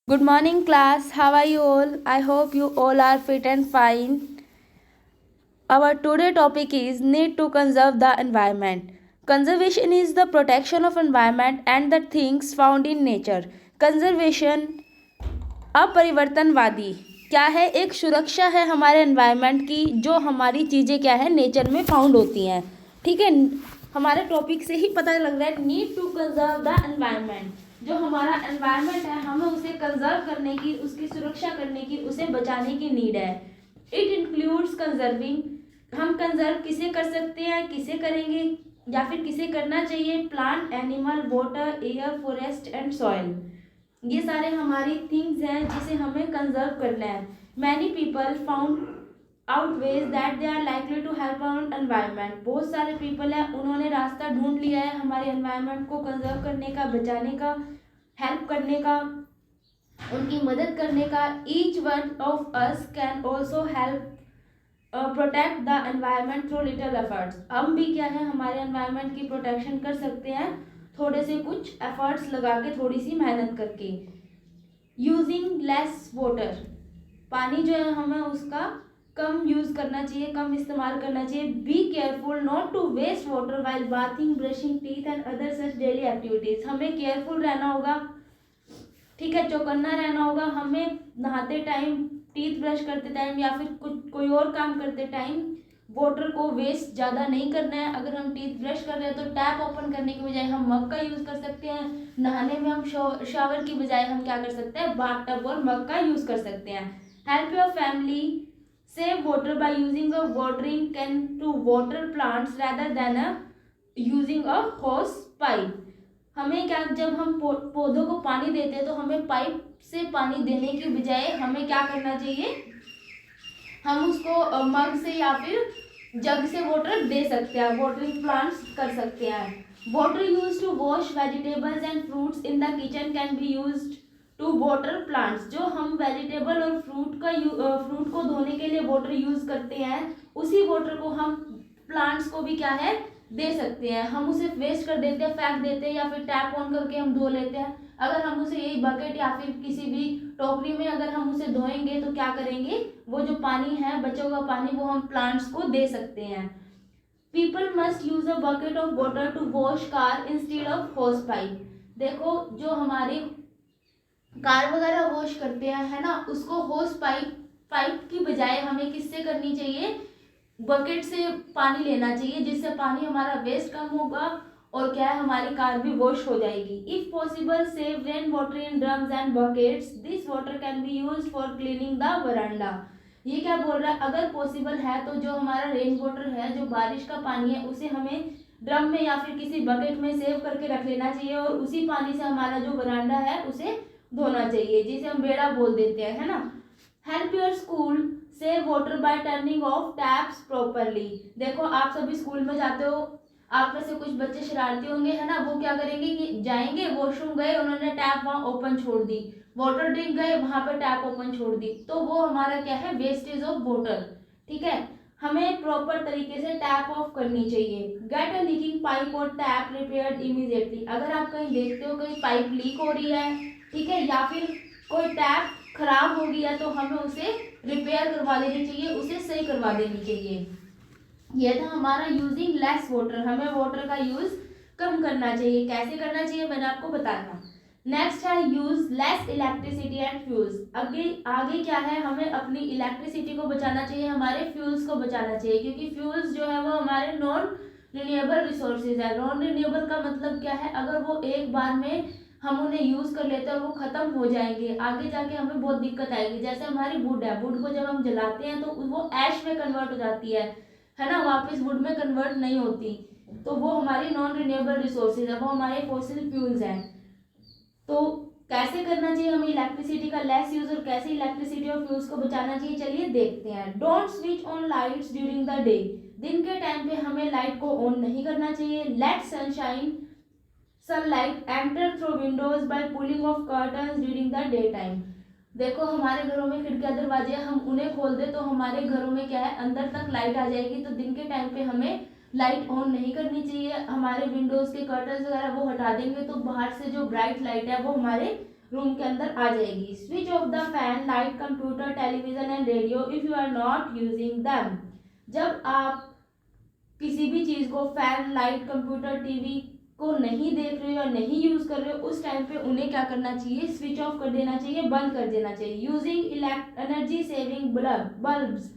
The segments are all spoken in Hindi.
Good morning, class. How are you all? I hope you all are fit and fine. Our today topic is need to conserve the environment. Conservation is the protection of environment and the things found in nature. Conservation अपरिवर्तनवादी क्या है? एक सुरक्षा है हमारे एनवायरनमेंट की, जो हमारी चीज़ें क्या है नेचर में फाउंड होती हैं. ठीक है, हमारे टॉपिक से ही पता लग रहा है. Need to conserve the environment. जो हमारा एनवायरनमेंट है हमें उसे कंजर्व करने की, उसकी सुरक्षा करने की, उसे बचाने की नीड है. It includes conserving. हम कंजर्व किसे कर सकते हैं, किसे करेंगे या फिर किसे करना चाहिए? Plant, animal, water, air, forest and soil. ये सारे हमारी थिंग्स हैं जिसे हमें कंजर्व करना है. Many people found out ways that they are likely to help our environment. बहुत सारे पीपल हैं, उन्होंने रास्ता ढूंढ लिया है हमारे एनवायरनमेंट को कंजर्व करने का, बचाने का, हेल्प करने का, उनकी मदद करने का. Each one of us can also help protect the environment through little efforts. हम भी क्या है हमारे एनवायरनमेंट की प्रोटेक्शन कर सकते हैं थोड़े से कुछ एफर्ट्स लगा के, थोड़ी सी मेहनत करके. Using less water. पानी जो है हमें उसका कम यूज करना चाहिए, कम इस्तेमाल करना चाहिए. Be careful not to waste water while bathing, brushing teeth and other such daily activities. हमें केयरफुल रहना होगा, ठीक है, चौकन्ना रहना होगा. हमें नहाते टाइम, टीथ ब्रश करते टाइम या फिर कुछ कोई और काम करते टाइम वाटर को वेस्ट ज़्यादा नहीं करना है. अगर हम टीथ ब्रश कर रहे हैं तो टैप ओपन करने की बजाय हम मग का यूज़ कर सकते हैं. नहाने में हम शावर की बजाय हम क्या कर सकते हैं? बाथ टब और मग का यूज़ कर सकते हैं. Help your family save water by using a watering can to water plants rather than a using a hose pipe. हमें क्या, जब हम पौधों को पानी देते हैं तो हमें पाइप से पानी देने की बजाय हमें क्या करना चाहिए? हम उसको मग से या फिर जग से वाटर दे सकते हैं, वाटरिंग प्लांट्स कर सकते हैं. Water use to wash vegetables and fruits in the kitchen can be used to water plants. जो हम वेजिटेबल और फ्रूट को धोने के लिए वाटर यूज करते हैं, उसी वाटर को हम प्लांट्स को भी क्या है दे सकते हैं. हम उसे वेस्ट कर देते हैं, फेंक देते हैं, या फिर टैप ऑन करके हम धो लेते हैं. अगर हम उसे यही बकेट या फिर किसी भी टोकरी में अगर हम उसे धोएंगे तो क्या करेंगे? वो जो पानी है, बचा हुआ पानी, वो हम प्लांट्स को दे सकते हैं. People must use a bucket of water to wash car instead of hose pipe. देखो, जो हमारी कार वगैरह वॉश करते हैं, है ना, उसको होस पाइप की बजाय हमें किससे करनी चाहिए? बकेट से पानी लेना चाहिए, जिससे पानी हमारा वेस्ट कम होगा और क्या है, हमारी कार भी वॉश हो जाएगी. If possible save rain water in drums and buckets. This water can be use for cleaning the वरांडा. ये क्या बोल रहा है? अगर पॉसिबल है तो जो हमारा रेन वाटर है, जो बारिश का पानी है, उसे हमें ड्रम में या फिर किसी बकेट में सेव करके रख लेना चाहिए और उसी पानी से हमारा जो वरांडा है उसे धोना चाहिए, जिसे हम बेड़ा बोल देते हैं, है ना. Help your school save water bye turning of taps properly. देखो, आप सभी स्कूल में जाते हो, आप में से कुछ बच्चे शरारती होंगे, है ना. वो क्या करेंगे कि जाएंगे, वॉशरूम गए, उन्होंने टैप वहां ओपन छोड़ दी, वाटर ड्रिंक गए, वहां पर टैप ओपन छोड़ दी, तो वो हमारा क्या है? Wastage of water. ठीक है, हमें प्रॉपर तरीके से टैप ऑफ करनी चाहिए. गेट अ लीकिंग पाइप और टैप रिपेयर्ड इमीडिएटली. अगर आप कहीं देखते हो कहीं पाइप लीक हो रही है, ठीक है, या फिर कोई टैप खराब हो गया, तो हमें उसे रिपेयर करवा देनी चाहिए, उसे सही करवा देनी चाहिए. यह था हमारा यूजिंग लेस वाटर. हमें वाटर का यूज कम करना चाहिए. कैसे करना चाहिए मैंने आपको बताया. नेक्स्ट है use less electricity and fuels. आगे आगे क्या है? हमें अपनी इलेक्ट्रिसिटी को बचाना चाहिए, हमारे फ्यूल्स को बचाना चाहिए, क्योंकि फ्यूल्स जो है वो हमारे नॉन रिन्यूएबल रिसोर्सेज है. नॉन रिन्यूएबल का मतलब क्या है? अगर वो एक बार में हम उन्हें यूज कर लेते हैं और वो खत्म हो जाएंगे, आगे जाके हमें बहुत दिक्कत आएगी. जैसे हमारी वुड है, वुड को जब हम जलाते हैं तो वो ऐश में कन्वर्ट हो जाती है ना, वापस वुड में कन्वर्ट नहीं होती. तो वो हमारी नॉन रिन्यूएबल रिसोर्सेज है, वो हमारे फॉसिल फ्यूल्स हैं. तो कैसे करना चाहिए हमें इलेक्ट्रिसिटी का लेस यूज और कैसे इलेक्ट्रिसिटी और फ्यूल्स को बचाना चाहिए, चलिए देखते हैं. Don't switch on lights during the day. दिन के टाइम पे हमें लाइट को ऑन नहीं करना चाहिए. Let sunlight enter through windows by pulling of curtains during the day time. देखो, हमारे घरों में खिड़कियां दरवाजे, हम उन्हें खोल दे तो हमारे घरों में क्या है, अंदर तक लाइट आ जाएगी. तो दिन के टाइम पे हमें लाइट ऑन नहीं करनी चाहिए. हमारे विंडोज के कर्टन्स वगैरह वो हटा देंगे तो बाहर से जो ब्राइट लाइट है वो हमारे रूम के अंदर आ जाएगी। Switch off the fan, light, computer, television and radio if you are not using them. जब आप किसी भी चीज को, फैन, लाइट, कंप्यूटर, टीवी को नहीं देख रहे हो या नहीं यूज कर रहे हो, उस टाइम पे उन्हें क्या करना चाहिए, स्विच ऑफ कर देना चाहिए, बंद कर देना चाहिए। यूजिंग एनर्जी सेविंग बल्ब्स,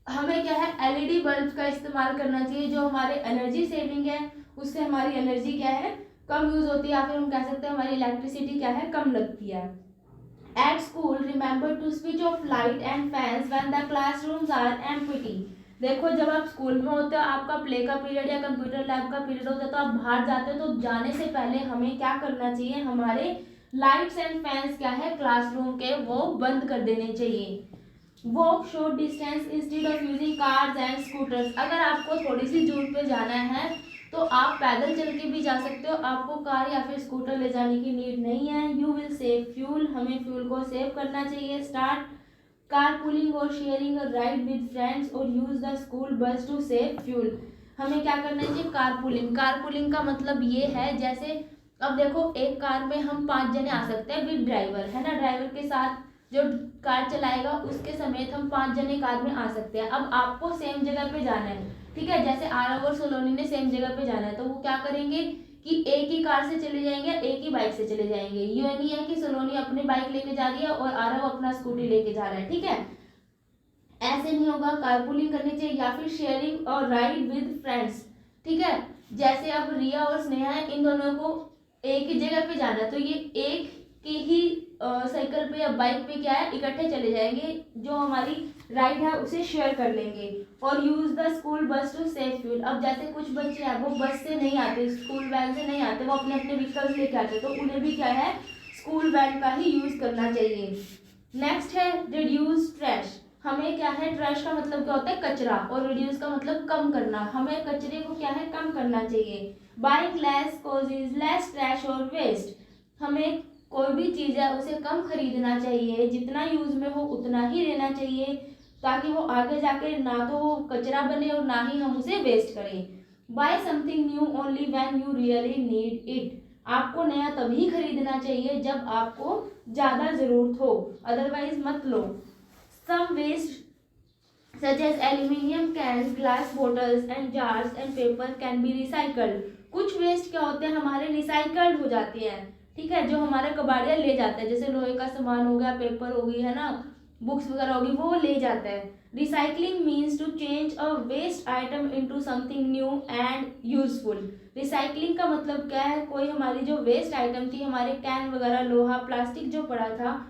हमें क्या है, एलईडी बल्ब का इस्तेमाल करना चाहिए जो हमारे एनर्जी सेविंग है, उससे हमारी एनर्जी क्या है, कम यूज होती है, या फिर हम कह सकते हैं हमारी इलेक्ट्रिसिटी क्या है, कम लगती है। At school remember to switch off light and fans when the classrooms are empty. देखो जब आप स्कूल में होते हो, आपका प्ले का पीरियड या कंप्यूटर लैब का पीरियड होता है, तो आप बाहर जाते हो, तो जाने से पहले हमें क्या करना चाहिए, हमारे लाइट्स एंड फैंस क्या है क्लासरूम के, वो बंद कर देने चाहिए। Walk short distance instead of using cars and scooters. अगर आपको थोड़ी सी दूर पे जाना है तो आप पैदल चल के भी जा सकते हो, आपको कार या फिर स्कूटर ले जाने की नीड नहीं है। यू विल सेव फ्यूल, हमें फ्यूल को सेव करना चाहिए। स्टार्ट कार पुलिंग और sharing a ride with friends और use the school bus to save fuel. हमें क्या करना चाहिए, कार पुलिंग का मतलब ये है, जैसे अब देखो एक कार में हम 5 जने आ सकते हैं विद ड्राइवर, है ना, ड्राइवर के साथ जो कार चलाएगा उसके समेत हम 5 जने कार में आ सकते हैं। अब आपको सेम जगह पे जाना है, ठीक है, जैसे आरव और सोलोनी ने सेम जगह पे जाना है, तो वो क्या करेंगे कि एक ही कार से चले जाएंगे, एक ही बाइक से चले जाएंगे। ये नहीं है कि सोलोनी अपनी बाइक लेके जा रही है और आरव अपना स्कूटी लेके जा रहा है, ठीक है, ऐसे नहीं होगा। कारपूलिंग करनी चाहिए, या फिर शेयरिंग और राइड विद फ्रेंड्स, ठीक है, जैसे अब रिया और स्नेहा है, इन दोनों को एक ही जगह पे जाना है, तो ये एक के ही साइकिल पे या बाइक पे क्या है, इकट्ठे चले जाएंगे, जो हमारी राइड है उसे शेयर कर लेंगे। और use the school bus to save fuel. अब जैसे कुछ बच्चे हैं वो बस से नहीं आते, स्कूल वैन से नहीं आते, वो अपने अपने व्हीकल्स लेके आते, तो उन्हें भी क्या है, स्कूल वैन का ही यूज करना चाहिए। नेक्स्ट है रिड्यूस ट्रैश। हमें क्या है, ट्रैश का मतलब क्या होता है, कचरा, और रिड्यूस का मतलब कम करना, हमें कचरे को क्या है, कम करना चाहिए। Buying less causes less trash और वेस्ट। हमें कोई भी चीज़ है उसे कम खरीदना चाहिए, जितना यूज में हो उतना ही लेना चाहिए, ताकि वो आगे जाके ना तो वो कचरा बने और ना ही हम उसे वेस्ट करें। Buy something new only when you really need it. आपको नया तभी खरीदना चाहिए जब आपको ज़्यादा ज़रूरत हो, अदरवाइज मत लो। Some waste such as aluminium cans, glass bottles and jars and paper can be recycled। कुछ वेस्ट क्या होते हैं, हमारे रिसाइकल्ड हो जाते हैं, ठीक है, जो हमारा कबाड़िया ले जाता है, जैसे लोहे का सामान हो गया, पेपर हो गई, है ना, बुक्स वगैरह होगी, वो ले जाता है। Recycling means to change a waste item into something new and useful. Recycling का मतलब क्या है, कोई हमारी जो वेस्ट आइटम थी, हमारे कैन वगैरह, लोहा, प्लास्टिक जो पड़ा था,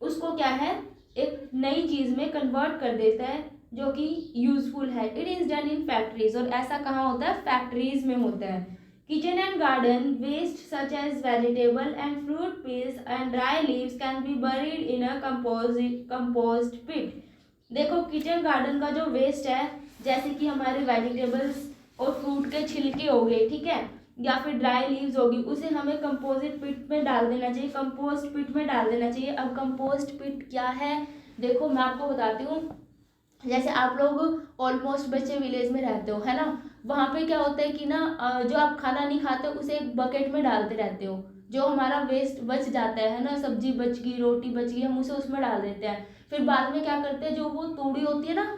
उसको क्या है, एक नई चीज में कन्वर्ट कर देता है जो कि यूजफुल है। It is done in factories, और ऐसा कहाँ होता है, फैक्ट्रीज में होता है। Kitchen and garden waste such as vegetable and fruit peels and dry leaves can be buried in a compost pit. देखो किचन गार्डन का जो वेस्ट है, जैसे कि हमारे वेजिटेबल्स और फ्रूट के छिलके हो गए, ठीक है, या फिर ड्राई लीव्स होगी, उसे हमें कंपोजिट पिट में डाल देना चाहिए, कंपोस्ट पिट में डाल देना चाहिए। अब कंपोस्ट पिट क्या है, देखो मैं आपको बताती हूँ। जैसे आप लोग ऑलमोस्ट बच्चे विलेज में रहते हो, है ना, वहाँ पे क्या होता है कि ना, जो आप खाना नहीं खाते उसे एक बकेट में डालते रहते हो, जो हमारा वेस्ट बच जाता है ना, सब्जी बच गई, रोटी बच गई, हम उसे उसमें डाल देते हैं। फिर बाद में क्या करते हैं, जो वो तूड़ी होती है ना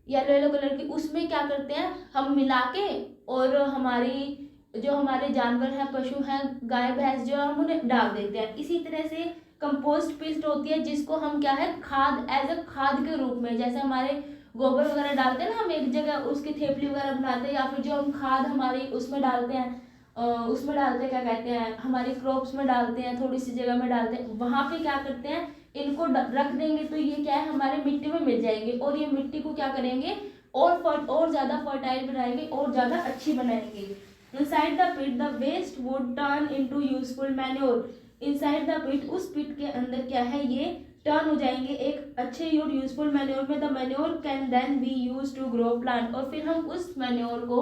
येलो येलो कलर की, उसमें क्या करते हैं हम मिला के, और हमारी जो हमारे जानवर हैं, पशु हैं, गाय भैंस जो हम उन्हें डाल देते हैं। इसी तरह से कंपोस्ट पिस्ट होती है, जिसको हम क्या है, खाद, एज अ खाद के रूप में, जैसे हमारे गोबर वगैरह डालते हैं ना, हम एक जगह उसकी थेपली वगैरह बनाते हैं, या फिर जो हम खाद हमारी उसमें डालते हैं, उसमें डालते हैं, क्या कहते हैं, हमारी क्रॉप्स में डालते हैं, थोड़ी सी जगह में डालते हैं, वहाँ पे क्या करते हैं, इनको रख देंगे, तो ये क्या है, हमारे मिट्टी में मिल जाएंगे, और ये मिट्टी को क्या करेंगे, और ज़्यादा फर्टाइल बनाएंगे, और ज़्यादा अच्छी बनाएंगे। Inside the pit the waste would turn into useful manure. Inside the pit, उस पिट के अंदर क्या है, ये टर्न हो जाएंगे एक अच्छे और यूजफुल मैन्योर में। The manure can then be use to grow plant, और फिर हम उस मैन्योर को,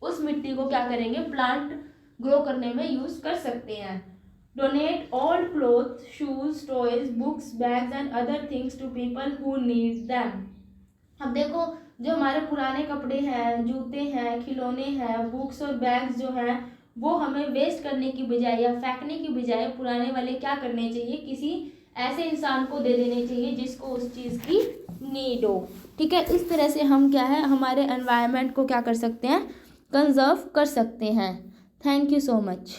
उस मिट्टी को क्या करेंगे, प्लांट ग्रो करने में यूज कर सकते हैं। Donate old cloth, shoes, toys, books, bags and other things to people who need them. अब देखो जो हमारे पुराने कपड़े हैं, जूते हैं, खिलौने हैं, बुक्स और बैग्स जो हैं, वो हमें वेस्ट करने की बजाय या फेंकने की बजाय पुराने वाले क्या करने चाहिए, किसी ऐसे इंसान को दे देने चाहिए जिसको उस चीज़ की नीड हो। ठीक है, इस तरह से हम क्या है हमारे एनवायरनमेंट को क्या कर सकते हैं, कंजर्व कर सकते हैं। Thank you so much.